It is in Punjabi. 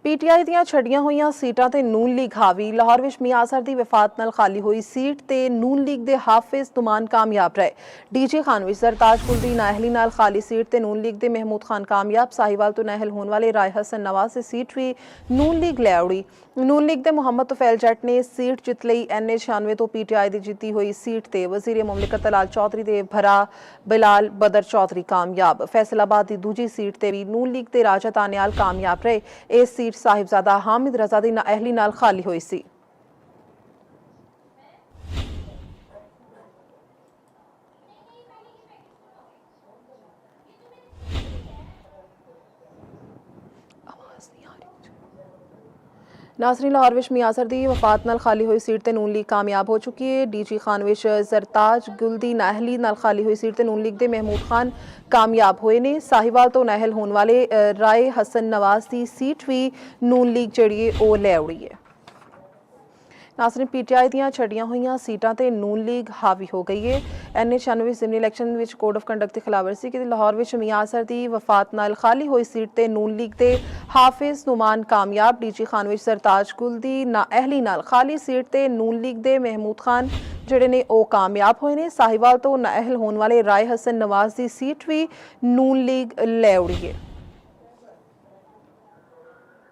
ਪੀਟੀਆਈ ਦੀਆਂ ਛੱਡੀਆਂ ਹੋਈਆਂ ਸੀਟਾਂ ਤੇ ਨੂਨ ਲੀਗ ਹਾਵੀ। ਲਾਹੌਰ ਵਿੱਚ ਮੀਆਂ ਅਜ਼ਹਰ ਦੀ ਵਫਾਤ ਨਾਲ ਖਾਲੀ ਹੋਈ ਸੀਟ ਤੇ ਨੂਨ ਲੀਗ ਦੇ ਹਾਫਿਜ਼ ਤੁਮਾਨ ਕਾਮਯਾਬ ਰਹੇ। ਡੀਜੇ ਖਾਨ ਵਿੱਚ ਜ਼ਰਤਾਜ ਕੁਲ ਦੀ ਨਾਅਹਲੀ ਨਾਲ ਖਾਲੀ ਸੀਟ ਤੇ ਨੂਨ ਲੀਗ ਦੇ ਮਹਿਮੂਦ ਖਾਨ ਕਾਮਯਾਬ। ਸਾਹੀਵਾਲ ਤੋਂ ਨਾਅਹਲ ਹੋਣ ਵਾਲੇ ਰਾਏ ਹਸਨ ਨਵਾਜ਼ ਦੀ ਸੀਟ ਵੀ ਨੂਨ ਲੀਗ ਲੈ ਉੜੀ। ਨੂਨ ਲੀਗ ਦੇ ਮੁਹੰਮਦ ਤੁਫੈਲ ਜੱਟ ਨੇ ਸੀਟ ਜਿੱਤ ਲਈ। NA96 ਤੋਂ ਪੀਟੀਆਈ ਦੀ ਜਿੱਤੀ ਹੋਈ ਸੀਟ ਤੇ ਵਜ਼ੀਰ ਮੁਮਲਿਕਤ ਤਲਾਲ ਚੌਧਰੀ ਦੇ ਭਰਾ ਬਿਲਾਲ ਬਦਰ ਚੌਧਰੀ ਕਾਮਯਾਬ। फैसलाबाद की दूजी सीट ते भी नून लीग के राजा तानियाल कामयाब रहे। इस सीट साहिबजादा हामिद रजा दी नाअहली नाल खाली हुई सी। नाज़रीन, लाहौर विच मियां अज़हर दी वफात नाल खाली हुई सीट ते नून लीग कामयाब हो चुकी है। DG खान विच जरताज गुल दी नाअहली नाल खाली हुई सीट ते नून लीग दे महमूद खान कामयाब होए ने। साहिवाल तो नाअहल होने वाले राय हसन नवाज की सीट भी नून लीग जिहड़ी है ओह लै उड़ी है। नाज़रीन, पीटीआई ਦੀਆਂ ਛੱਡੀਆਂ ਹੋਈਆਂ ਸੀਟਾਂ ਤੇ ਨੂਨ ਲੀਗ ਹਾਵੀ ਹੋ ਗਈ ਹੈ। NA96 ਜ਼ਿਮਨੀ ਇਲੈਕਸ਼ਨ ਵਿੱਚ ਕੋਡ ਆਫ ਕੰਡਕਟ ਦੀ ਖਿਲਾਫਵਰਜ਼ੀ ਕੀਤੀ। ਲਾਹੌਰ ਵਿੱਚ ਮੀਆਂ ਅਜ਼ਹਰ ਦੀ ਵਫਾਤ ਨਾਲ ਖਾਲੀ ਹੋਈ ਸੀਟ ਤੇ ਨੂਨ ਲੀਗ ਦੇ ਹਾਫਿਜ਼ ਤੁਮਾਨ ਕਾਮਯਾਬ। ਡੀਜੀ ਖਾਨ ਵਿੱਚ ਸਰਤਾਜ ਕੁਲ ਦੀ ਨਾਅਹਲੀ ਨਾਲ ਖਾਲੀ ਸੀਟ ਤੇ ਨੂਨ ਲੀਗ ਦੇ ਮਹਿਮੂਦ ਖਾਨ ਜਿਹੜੇ ਨੇ ਉਹ ਕਾਮਯਾਬ ਹੋਏ ਨੇ। ਸਾਹੀਵਾਲ ਤੋਂ ਨਾਅਹਲ ਹੋਣ ਵਾਲੇ ਰਾਏ ਹਸਨ ਨਵਾਜ਼ ਦੀ ਸੀਟ ਵੀ ਨੂਨ ਲੀਗ ਲੈ ਉੜੀ ਹੈ।